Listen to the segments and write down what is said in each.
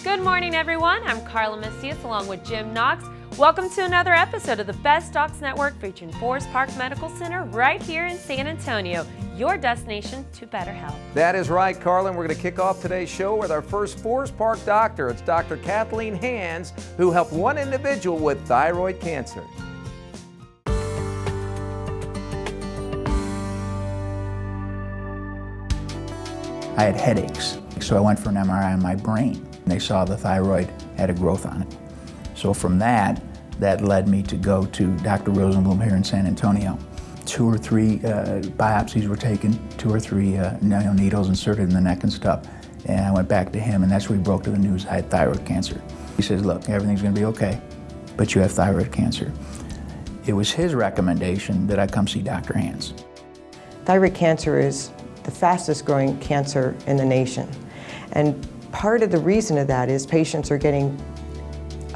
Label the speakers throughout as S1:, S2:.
S1: Good morning, everyone. I'm Carla Macias along with Jim Knox. Welcome to another episode of the Best Docs Network featuring Forest Park Medical Center right here in San Antonio, your destination to better health.
S2: That is right, Carla, and we're going to kick off today's show with our first Forest Park doctor. It's Dr. Kathleen Hands, who helped one individual with thyroid cancer.
S3: I had headaches, so I went for an MRI on my brain. They saw the thyroid had a growth on it. So from that led me to go to Dr. Rosenblum here in San Antonio. 2 or 3 biopsies were taken, 2 or 3 needles inserted in the neck and stuff. And I went back to him, and that's where he broke to the news I had thyroid cancer. He says, look, everything's gonna be okay, but you have thyroid cancer. It was his recommendation that I come see Dr. Hands.
S4: Thyroid cancer is the fastest growing cancer in the nation. And part of the reason of that is patients are getting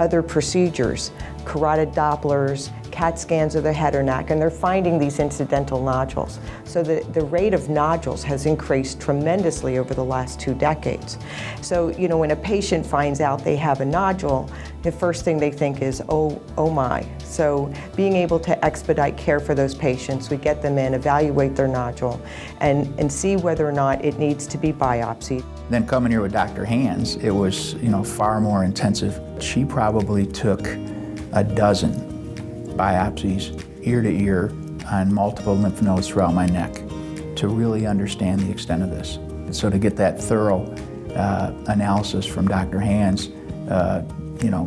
S4: other procedures, carotid Dopplers, CAT scans of the head or neck, and they're finding these incidental nodules. So the rate of nodules has increased tremendously over the last 2 decades. So, you know, when a patient finds out they have a nodule, the first thing they think is, oh my. So being able to expedite care for those patients, we get them in, evaluate their nodule, and see whether or not it needs to be biopsied.
S3: Then coming here with Dr. Hands, it was, far more intensive. She probably took 12 biopsies ear to ear on multiple lymph nodes throughout my neck to really understand the extent of this. And so to get that thorough analysis from Dr. Hands,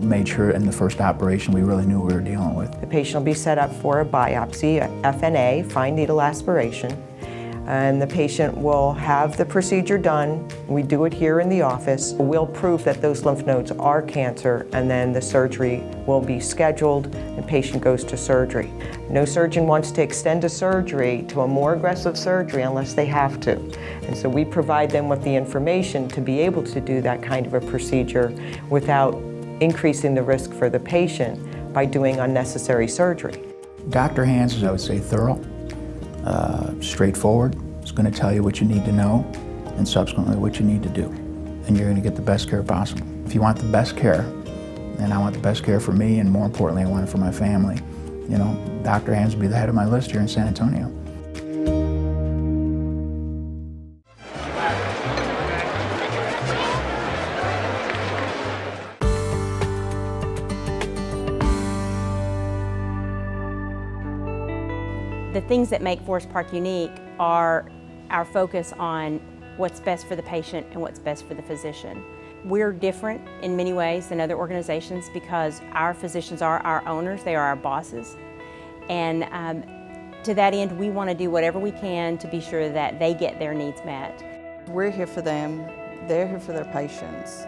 S3: made sure in the first operation we really knew what we were dealing with.
S4: The patient will be set up for a biopsy, a FNA, fine needle aspiration, and the patient will have the procedure done. We do it here in the office. We'll prove that those lymph nodes are cancer, and then the surgery will be scheduled. The patient goes to surgery. No surgeon wants to extend a surgery to a more aggressive surgery unless they have to. And so we provide them with the information to be able to do that kind of a procedure without increasing the risk for the patient by doing unnecessary surgery.
S3: Dr. Hands is, I would say, thorough, straightforward. It's going to tell you what you need to know and subsequently what you need to do. And you're going to get the best care possible. If you want the best care, and I want the best care for me, and more importantly, I want it for my family, Dr. Hands will be the head of my list here in San Antonio.
S5: The things that make Forest Park unique are our focus on what's best for the patient and what's best for the physician. We're different in many ways than other organizations because our physicians are our owners, they are our bosses. And to that end, we want to do whatever we can to be sure that they get their needs met.
S6: We're here for them, they're here for their patients.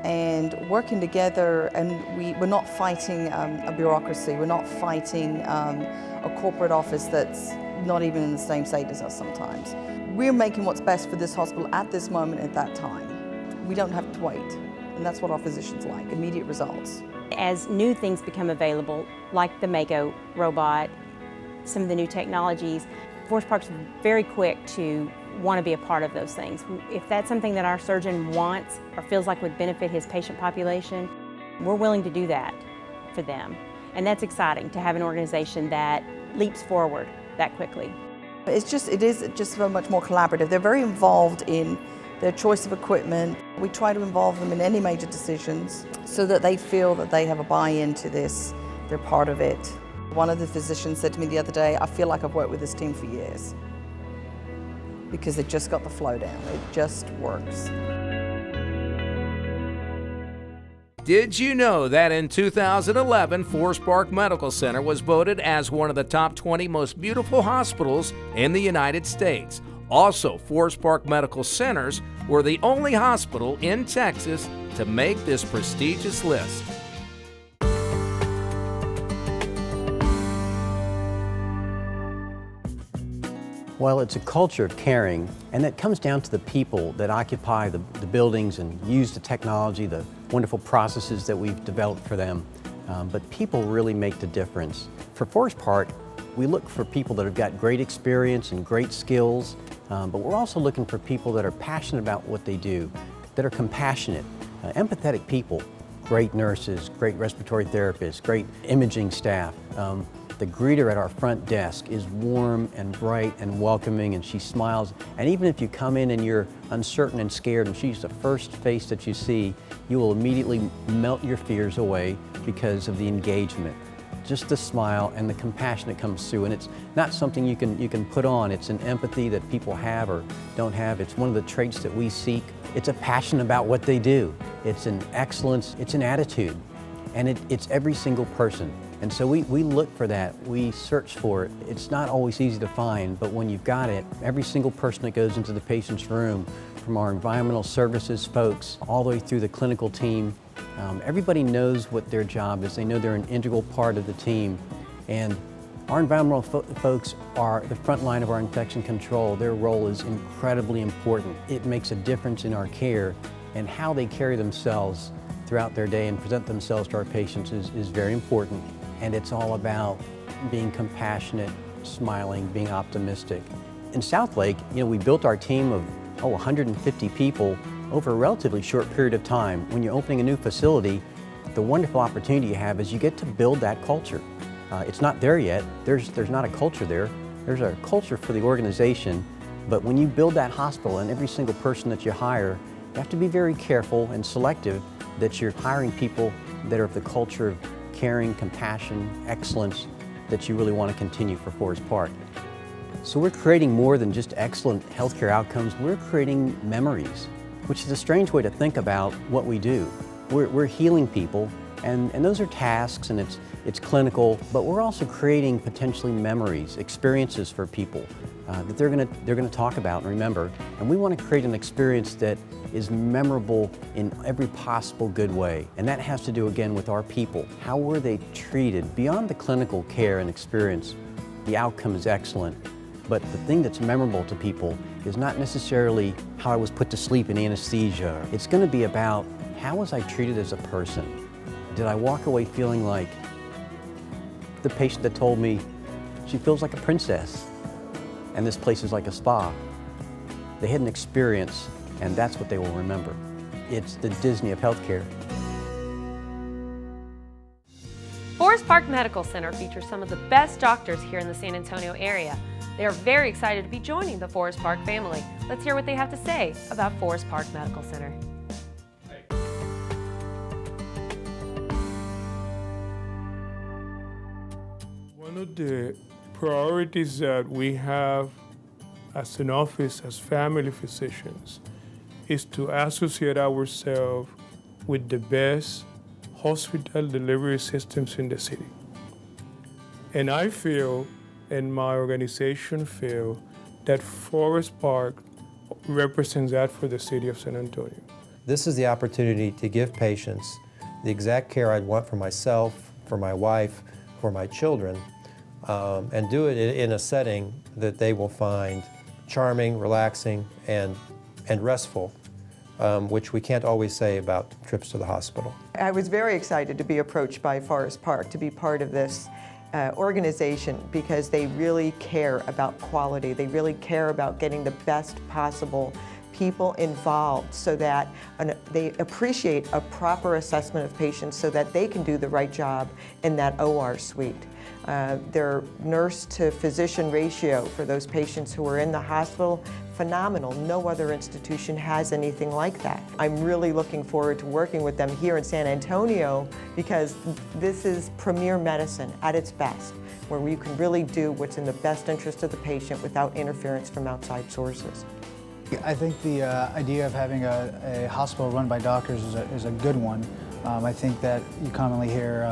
S6: And working together, and we're not fighting a bureaucracy, we're not fighting a corporate office that's not even in the same state as us sometimes. We're making what's best for this hospital at this moment at that time. We don't have to wait, and that's what our physicians like, immediate results.
S5: As new things become available, like the Mako robot, some of the new technologies, Forest Park's very quick to want to be a part of those things. If that's something that our surgeon wants or feels like would benefit his patient population, we're willing to do that for them. And that's exciting to have an organization that leaps forward that quickly.
S6: It is just very much more collaborative. They're very involved in their choice of equipment. We try to involve them in any major decisions so that they feel that they have a buy-in to this, they're part of it. One of the physicians said to me the other day, I feel like I've worked with this team for years because they just got the flow down. It just works.
S2: Did you know that in 2011, Forest Park Medical Center was voted as one of the top 20 most beautiful hospitals in the United States? Also, Forest Park Medical Centers were the only hospital in Texas to make this prestigious list.
S7: Well, it's a culture of caring, and that comes down to the people that occupy the buildings and use the technology, the wonderful processes that we've developed for them. But people really make the difference. For Forest Park, we look for people that have got great experience and great skills, but we're also looking for people that are passionate about what they do, that are compassionate, empathetic people, great nurses, great respiratory therapists, great imaging staff. The greeter at our front desk is warm and bright and welcoming, and she smiles. And even if you come in and you're uncertain and scared and she's the first face that you see, you will immediately melt your fears away because of the engagement. Just the smile and the compassion that comes through. And it's not something you can put on. It's an empathy that people have or don't have. It's one of the traits that we seek. It's a passion about what they do. It's an excellence, it's an attitude. And it's every single person. And so we look for that, we search for it. It's not always easy to find, but when you've got it, every single person that goes into the patient's room, from our environmental services folks all the way through the clinical team, everybody knows what their job is. They know they're an integral part of the team. And our environmental folks are the front line of our infection control. Their role is incredibly important. It makes a difference in our care, and how they carry themselves throughout their day and present themselves to our patients is very important. And it's all about being compassionate, smiling, being optimistic. In Southlake, we built our team of 150 people over a relatively short period of time. When you're opening a new facility, the wonderful opportunity you have is you get to build that culture. It's not there yet. There's not a culture there. There's a culture for the organization, but when you build that hospital and every single person that you hire, you have to be very careful and selective that you're hiring people that are of the culture of caring, compassion, excellence that you really want to continue for Forest Park. So we're creating more than just excellent healthcare outcomes, we're creating memories, which is a strange way to think about what we do. We're healing people, and those are tasks, and it's clinical, but we're also creating potentially memories, experiences for people that they're gonna talk about and remember. And we want to create an experience that is memorable in every possible good way. And that has to do, again, with our people. How were they treated? Beyond the clinical care and experience, the outcome is excellent. But the thing that's memorable to people is not necessarily how I was put to sleep in anesthesia. It's going to be about how was I treated as a person? Did I walk away feeling like the patient that told me she feels like a princess and this place is like a spa? They had an experience, and that's what they will remember. It's the Disney of healthcare.
S1: Forest Park Medical Center features some of the best doctors here in the San Antonio area. They are very excited to be joining the Forest Park family. Let's hear what they have to say about Forest Park Medical Center.
S8: One of the priorities that we have as an office, as family physicians, is to associate ourselves with the best hospital delivery systems in the city. And I feel, and my organization feel, that Forest Park represents that for the city of San Antonio.
S9: This is the opportunity to give patients the exact care I'd want for myself, for my wife, for my children, and do it in a setting that they will find charming, relaxing, and restful, which we can't always say about trips to the hospital.
S4: I was very excited to be approached by Forest Park to be part of this organization because they really care about quality. They really care about getting the best possible people involved so that they appreciate a proper assessment of patients so that they can do the right job in that OR suite. Their nurse to physician ratio for those patients who are in the hospital, phenomenal. No other institution has anything like that. I'm really looking forward to working with them here in San Antonio because this is premier medicine at its best, where you can really do what's in the best interest of the patient without interference from outside sources.
S10: I think the idea of having a hospital run by doctors is a good one. I think that you commonly hear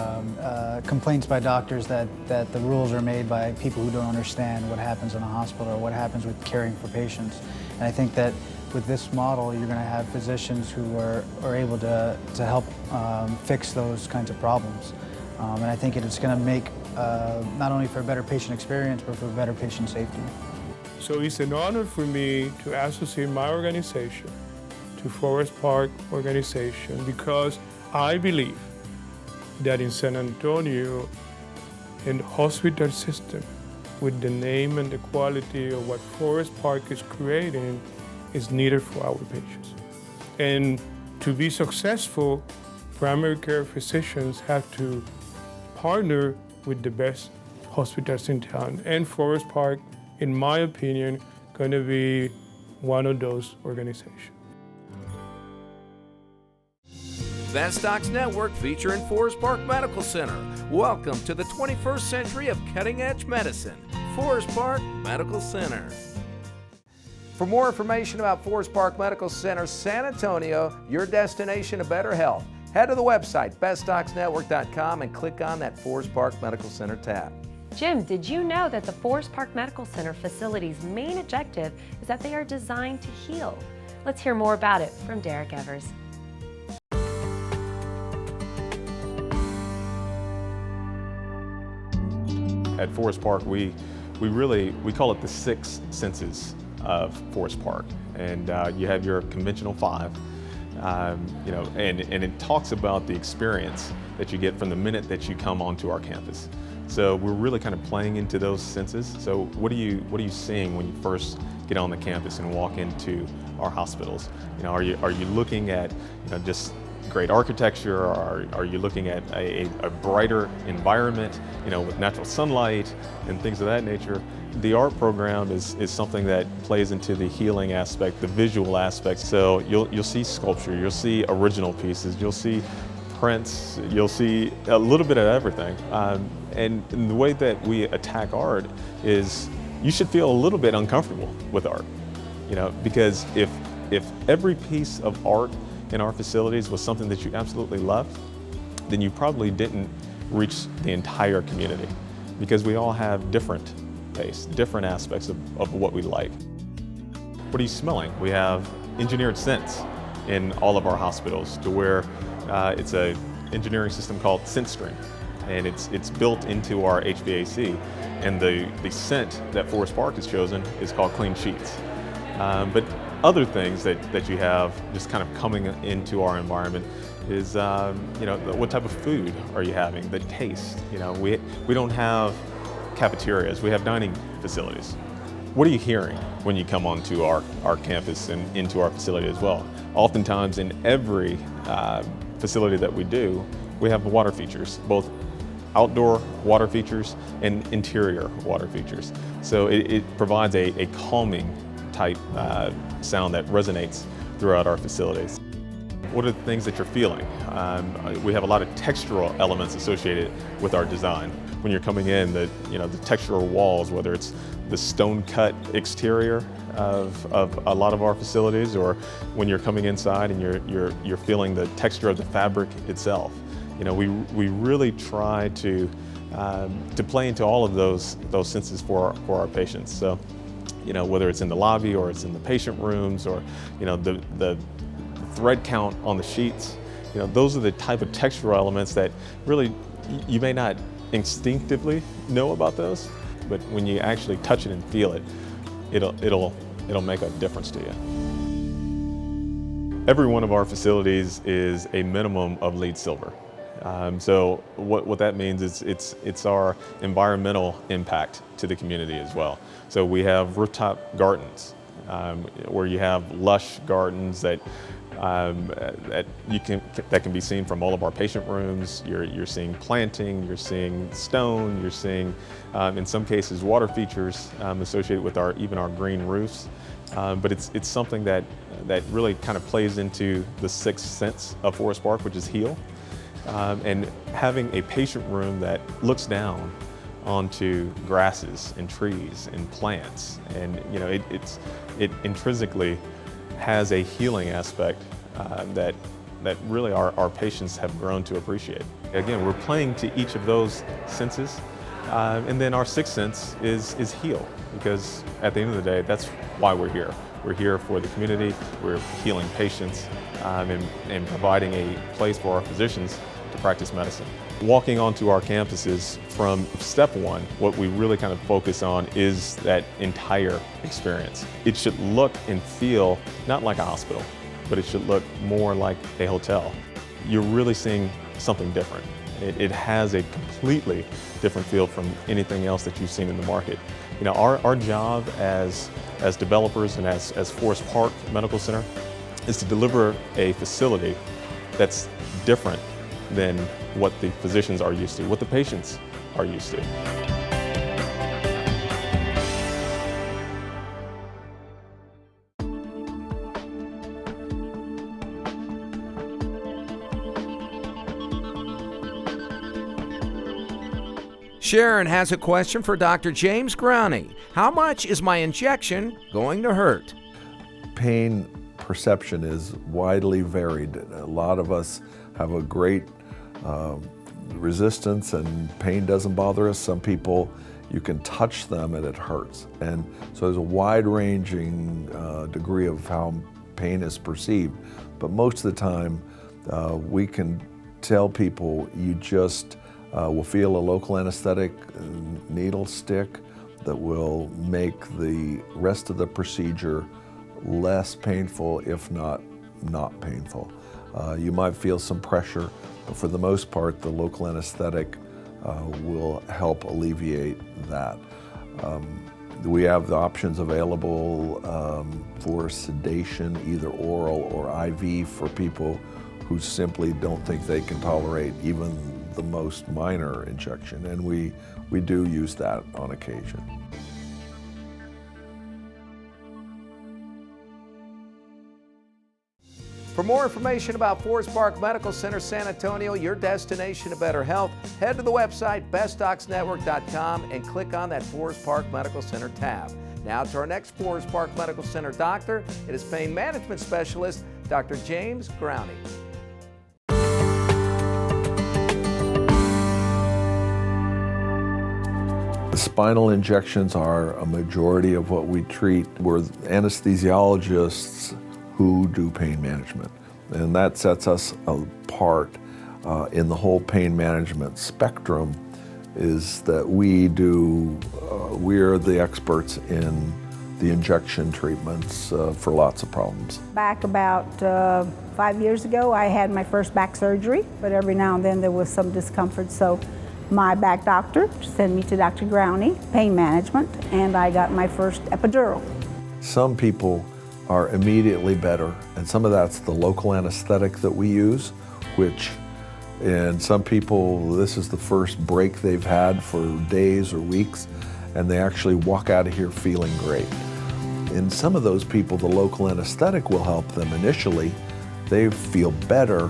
S10: complaints by doctors that the rules are made by people who don't understand what happens in a hospital or what happens with caring for patients. And I think that with this model, you're going to have physicians who are able to help fix those kinds of problems. And I think it's going to make not only for a better patient experience, but for better patient safety.
S8: So it's an honor for me to associate my organization to Forest Park organization because I believe that in San Antonio, in the hospital system, with the name and the quality of what Forest Park is creating, is needed for our patients. And to be successful, primary care physicians have to partner with the best hospitals in town. And Forest Park, in my opinion, going to be one of those organizations.
S2: Best Docs Network featuring Forest Park Medical Center. Welcome to the 21st century of cutting-edge medicine. Forest Park Medical Center. For more information about Forest Park Medical Center, San Antonio, your destination of better health, head to the website, bestdocsnetwork.com, and click on that Forest Park Medical Center tab.
S1: Jim, did you know that the Forest Park Medical Center facility's main objective is that they are designed to heal? Let's hear more about it from Derek Evers.
S11: At Forest Park, we call it the 6 senses of Forest Park, and you have your conventional 5, and it talks about the experience that you get from the minute that you come onto our campus. So we're really kind of playing into those senses. So what are you seeing when you first get on the campus and walk into our hospitals? Are you looking at just great architecture? Or are you looking at a brighter environment, with natural sunlight and things of that nature? The art program is something that plays into the healing aspect, the visual aspect. So you'll see sculpture, you'll see original pieces, you'll see prints, you'll see a little bit of everything. And the way that we attack art is you should feel a little bit uncomfortable with art, because if every piece of art in our facilities was something that you absolutely loved, then you probably didn't reach the entire community, because we all have different tastes, different aspects of what we like. What are you smelling? We have engineered scents in all of our hospitals to where it's an engineering system called ScentStream, and it's built into our HVAC, and the scent that Forest Park has chosen is called Clean Sheets. But other things that you have just kind of coming into our environment is, what type of food are you having, the taste. We don't have cafeterias, we have dining facilities. What are you hearing when you come onto our campus and into our facility as well? Oftentimes in every facility that we do, we have water features, both outdoor water features and interior water features. So it provides a calming type sound that resonates throughout our facilities. What are the things that you're feeling? We have a lot of textural elements associated with our design. When you're coming in, the textural walls, whether it's the stone-cut exterior of a lot of our facilities, or when you're coming inside and you're feeling the texture of the fabric itself. We really try to play into all of those senses for our patients. So, whether it's in the lobby or it's in the patient rooms, or the thread count on the sheets, those are the type of textural elements that really you may not instinctively know about those, but when you actually touch it and feel it, it'll make a difference to you. Every one of our facilities is a minimum of LEED Silver. So what that means is it's our environmental impact to the community as well. So we have rooftop gardens where you have lush gardens that can be seen from all of our patient rooms. You're seeing planting, you're seeing stone, you're seeing in some cases water features associated with even our green roofs. But it's something that really kind of plays into the 6th sense of Forest Park, which is heal. And having a patient room that looks down onto grasses and trees and plants, and it intrinsically has a healing aspect that really our patients have grown to appreciate. Again, we're playing to each of those senses, and then our 6th sense is heal, because at the end of the day, that's why we're here. We're here for the community, we're healing patients, and providing a place for our physicians to practice medicine. Walking onto our campuses, from step 1, what we really kind of focus on is that entire experience. It should look and feel not like a hospital, but it should look more like a hotel. You're really seeing something different. It has a completely different feel from anything else that you've seen in the market. Our job as developers and as Forest Park Medical Center is to deliver a facility that's different than what the physicians are used to, what the patients are used to.
S2: Sharon has a question for Dr. James Growney. How much is my injection going to hurt?
S12: Pain perception is widely varied. A lot of us have a great resistance and pain doesn't bother us. Some people, you can touch them and it hurts. And so there's a wide-ranging degree of how pain is perceived. But most of the time, we can tell people you just will feel a local anesthetic needle stick that will make the rest of the procedure less painful, if not painful. You might feel some pressure, but for the most part, the local anesthetic will help alleviate that. We have the options available for sedation, either oral or IV, for people who simply don't think they can tolerate even the most minor injection, and we do use that on occasion.
S2: For more information about Forest Park Medical Center San Antonio, your destination to better health, head to the website bestdocsnetwork.com and click on that Forest Park Medical Center tab. Now to our next Forest Park Medical Center doctor. It is pain management specialist, Dr. James Growney.
S12: Spinal injections are a majority of what we treat. We're anesthesiologists who do pain management, and that sets us apart in the whole pain management spectrum, is that we're the experts in the injection treatments for lots of problems.
S13: Back about 5 years ago, I had my first back surgery, but every now and then there was some discomfort, so my back doctor sent me to Dr. Growney, pain management, and I got my first epidural.
S12: Some people are immediately better, and some of that's the local anesthetic that we use, which, and some people, this is the first break they've had for days or weeks, and they actually walk out of here feeling great. In some of those people, the local anesthetic will help them initially. They feel better,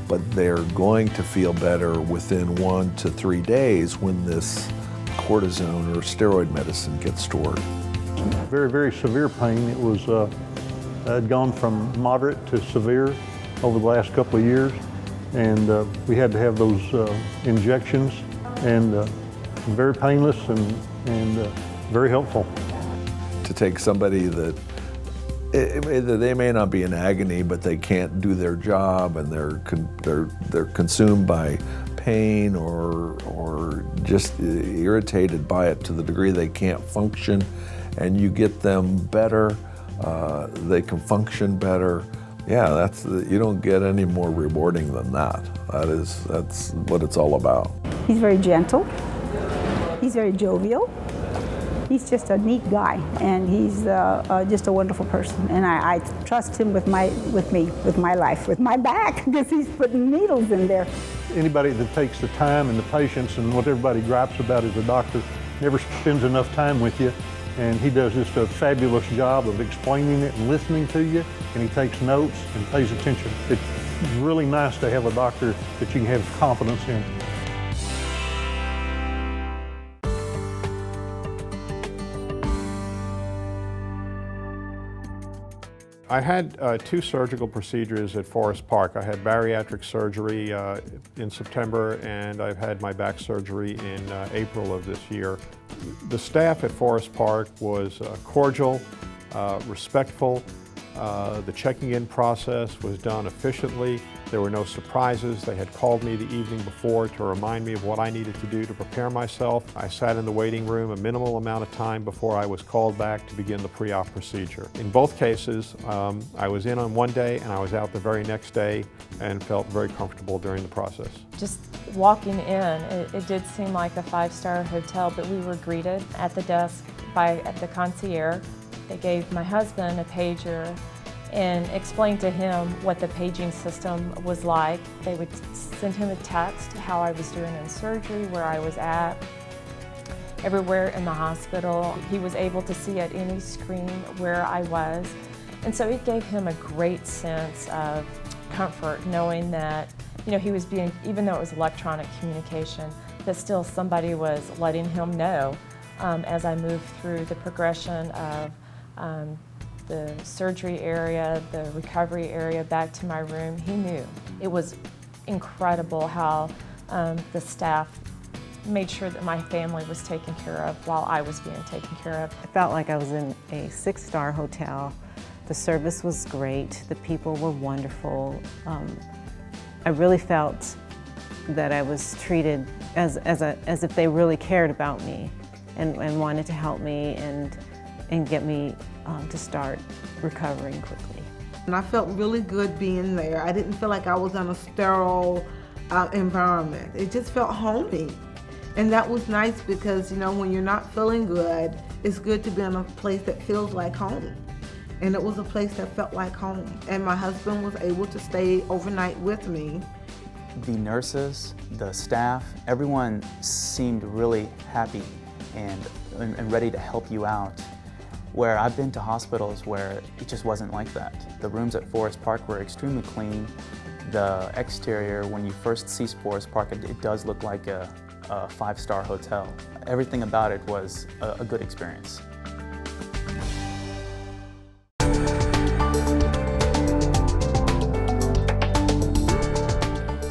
S12: but they're going to feel better within 1 to 3 days when this cortisone or steroid medicine gets stored.
S14: Very, very severe pain. It was, had gone from moderate to severe over the last couple of years, and we had to have those injections, and very painless and very helpful.
S12: To take somebody that they may not be in agony, but they can't do their job, and they're consumed by pain or just irritated by it to the degree they can't function, and you get them better, they can function better. Yeah, you don't get any more rewarding than that. That's what it's all about.
S13: He's very gentle. He's very jovial. He's just a neat guy, and he's just a wonderful person. And I trust him with my life, with my back, because he's putting needles in there.
S14: Anybody that takes the time and the patience, and what everybody gripes about as a doctor, never spends enough time with you. And he does just a fabulous job of explaining it and listening to you, and he takes notes and pays attention. It's really nice to have a doctor that you can have confidence in. I had 2 surgical procedures at Forest Park. I had bariatric surgery in September, and I've had my back surgery in April of this year. The staff at Forest Park was cordial, respectful. The checking in process was done efficiently. There were no surprises. They had called me the evening before to remind me of what I needed to do to prepare myself. I sat in the waiting room a minimal amount of time before I was called back to begin the pre-op procedure. In both cases, I was in on one day and I was out the very next day, and felt very comfortable during the process.
S15: Just walking in, it did seem like a 5-star hotel, but we were greeted at the desk by the concierge. They gave my husband a pager, and explain to him what the paging system was like. They would send him a text how I was doing in surgery, where I was at, everywhere in the hospital. He was able to see at any screen where I was. And so it gave him a great sense of comfort knowing that, you know, he was being, even though it was electronic communication, that still somebody was letting him know as I moved through the progression of the surgery area, the recovery area, back to my room. He knew. It was incredible how the staff made sure that my family was taken care of while I was being taken care of.
S16: I felt like I was in a 6-star hotel. The service was great. The people were wonderful. I really felt that I was treated as if they really cared about me and wanted to help me and get me to start recovering quickly.
S17: And I felt really good being there. I didn't feel like I was in a sterile environment. It just felt homey. And that was nice because, you know, when you're not feeling good, it's good to be in a place that feels like home. And it was a place that felt like home. And my husband was able to stay overnight with me.
S18: The nurses, the staff, everyone seemed really happy and ready to help you out. Where I've been to hospitals where it just wasn't like that. The rooms at Forest Park were extremely clean. The exterior, when you first see Forest Park, it does look like a 5-star hotel. Everything about it was a good experience.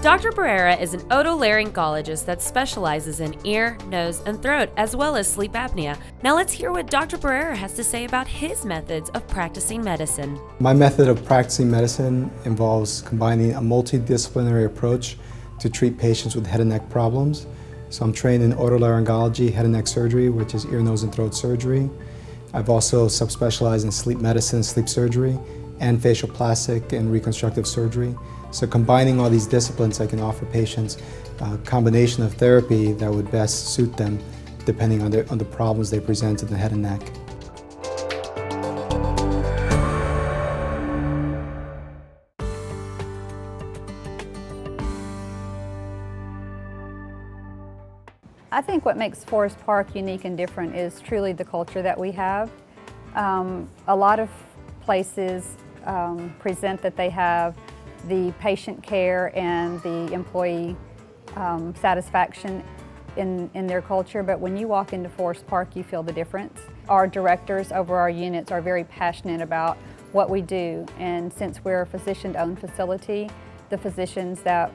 S1: Dr. Barrera is an otolaryngologist that specializes in ear, nose, and throat, as well as sleep apnea. Now let's hear what Dr. Barrera has to say about his methods of practicing medicine.
S19: My method of practicing medicine involves combining a multidisciplinary approach to treat patients with head and neck problems. So I'm trained in otolaryngology, head and neck surgery, which is ear, nose, and throat surgery. I've also subspecialized in sleep medicine, sleep surgery, and facial plastic and reconstructive surgery. So combining all these disciplines, I can offer patients a combination of therapy that would best suit them depending on the problems they present in the head and neck.
S20: I think what makes Forest Park unique and different is truly the culture that we have. A lot of places present that they have the patient care and the employee satisfaction in their culture, but when you walk into Forest Park, you feel the difference. Our directors over our units are very passionate about what we do, and since we're a physician-owned facility, the physicians that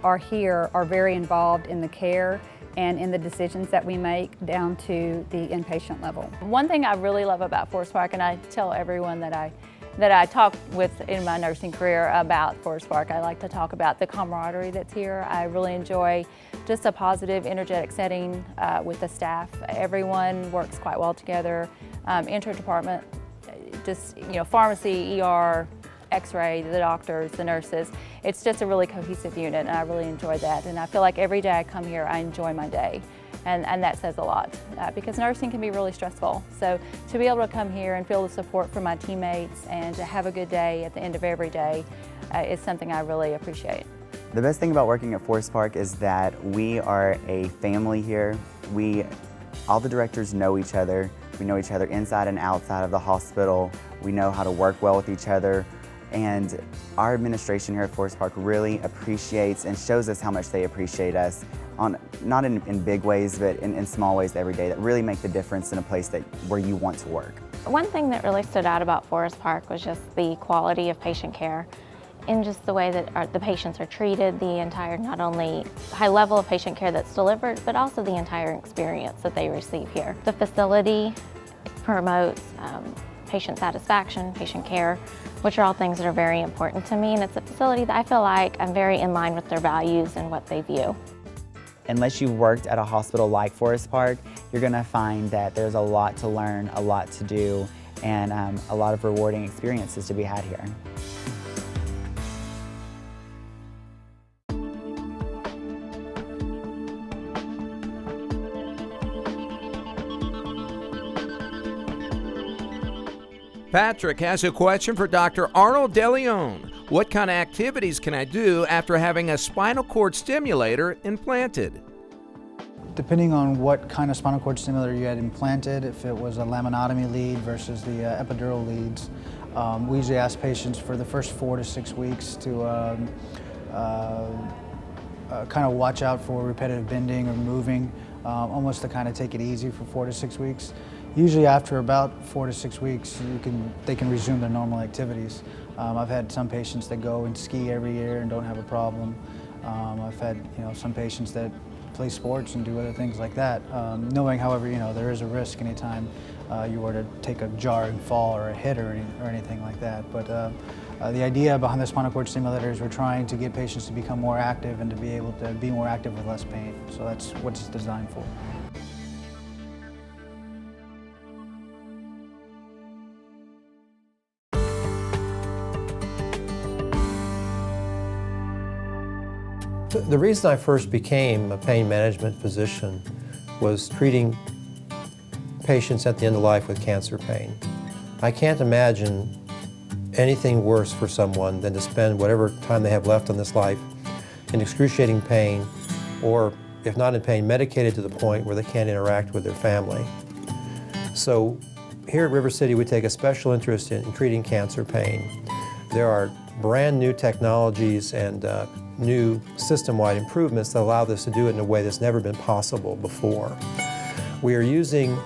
S20: are here are very involved in the care and in the decisions that we make down to the inpatient level.
S21: One thing I really love about Forest Park, and I tell everyone that I talk with in my nursing career about Forest Park, I like to talk about the camaraderie that's here. I really enjoy just a positive, energetic setting with the staff. Everyone works quite well together. Interdepartment, just, you know, pharmacy, ER, X-ray, the doctors, the nurses. It's just a really cohesive unit, and I really enjoy that. And I feel like every day I come here, I enjoy my day. And that says a lot because nursing can be really stressful. So to be able to come here and feel the support from my teammates and to have a good day at the end of every day is something I really appreciate.
S22: The best thing about working at Forest Park is that we are a family here. All the directors know each other. We know each other inside and outside of the hospital. We know how to work well with each other. And our administration here at Forest Park really appreciates and shows us how much they appreciate us, not in big ways, but in small ways every day that really make the difference in a place where you want to work.
S23: One thing that really stood out about Forest Park was just the quality of patient care and just the way that the patients are treated, the entire, not only high level of patient care that's delivered, but also the entire experience that they receive here. The facility promotes patient satisfaction, patient care, which are all things that are very important to me, and it's a facility that I feel like I'm very in line with their values and what they view.
S22: Unless you've worked at a hospital like Forest Park, you're going to find that there's a lot to learn, a lot to do, and a lot of rewarding experiences to be had here.
S2: Patrick has a question for Dr. Arnold DeLeon. What kind of activities can I do after having a spinal cord stimulator implanted?
S10: Depending on what kind of spinal cord stimulator you had implanted, if it was a laminotomy lead versus the epidural leads, we usually ask patients for the first 4 to 6 weeks to kind of watch out for repetitive bending or moving, almost to kind of take it easy for 4 to 6 weeks. Usually after about 4 to 6 weeks, they can resume their normal activities. I've had some patients that go and ski every year and don't have a problem. I've had some patients that play sports and do other things like that. Knowing, however, there is a risk anytime you were to take a jar and fall or a hit or anything like that. But the idea behind the spinal cord stimulator is we're trying to get patients to become more active and to be able to be more active with less pain. So that's what it's designed for.
S9: The reason I first became a pain management physician was treating patients at the end of life with cancer pain. I can't imagine anything worse for someone than to spend whatever time they have left on this life in excruciating pain, or if not in pain, medicated to the point where they can't interact with their family. So here at River City, we take a special interest in treating cancer pain. There are brand new technologies and new system-wide improvements that allow us to do it in a way that's never been possible before. We are using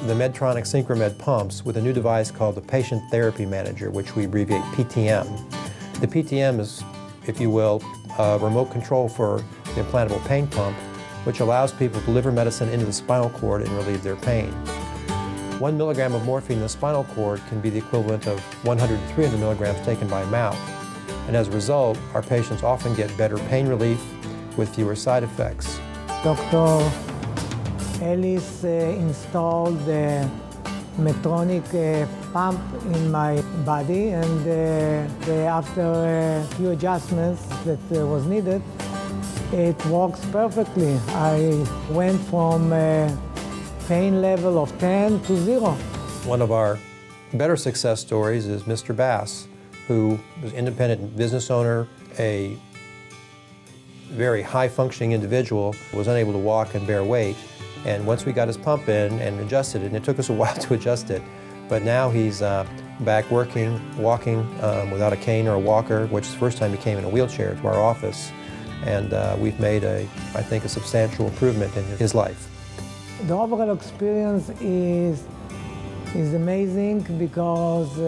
S9: the Medtronic SynchroMed pumps with a new device called the Patient Therapy Manager, which we abbreviate PTM. The PTM is, if you will, a remote control for the implantable pain pump, which allows people to deliver medicine into the spinal cord and relieve their pain. 1 milligram of morphine in the spinal cord can be the equivalent of 100 to 300 milligrams taken by mouth. And as a result, our patients often get better pain relief with fewer side effects.
S3: Dr. Ellis installed the Medtronic pump in my body, and after a few adjustments that was needed, it works perfectly. I went from pain level of 10 to 0.
S9: One of our better success stories is Mr. Bass, who was an independent business owner, a very high-functioning individual, was unable to walk and bear weight. And once we got his pump in and adjusted it, and it took us a while to adjust it, but now he's back working, walking without a cane or a walker, which is the first time he came in a wheelchair to our office. And we've made, I think, a substantial improvement in his life.
S3: The overall experience is amazing because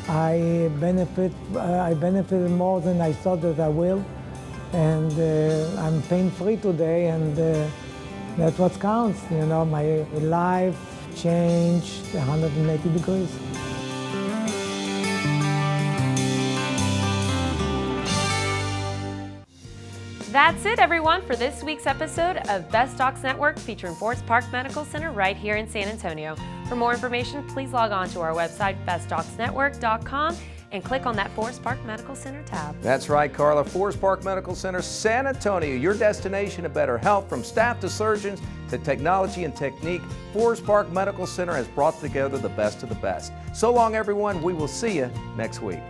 S3: I benefited more than I thought that I will, and I'm pain-free today, and that's what counts. My life changed 180 degrees.
S1: That's it, everyone, for this week's episode of Best Docs Network featuring Forest Park Medical Center right here in San Antonio. For more information, please log on to our website, bestdocsnetwork.com, and click on that Forest Park Medical Center tab.
S2: That's right, Carla. Forest Park Medical Center, San Antonio, your destination of better health. From staff to surgeons to technology and technique, Forest Park Medical Center has brought together the best of the best. So long, everyone. We will see you next week.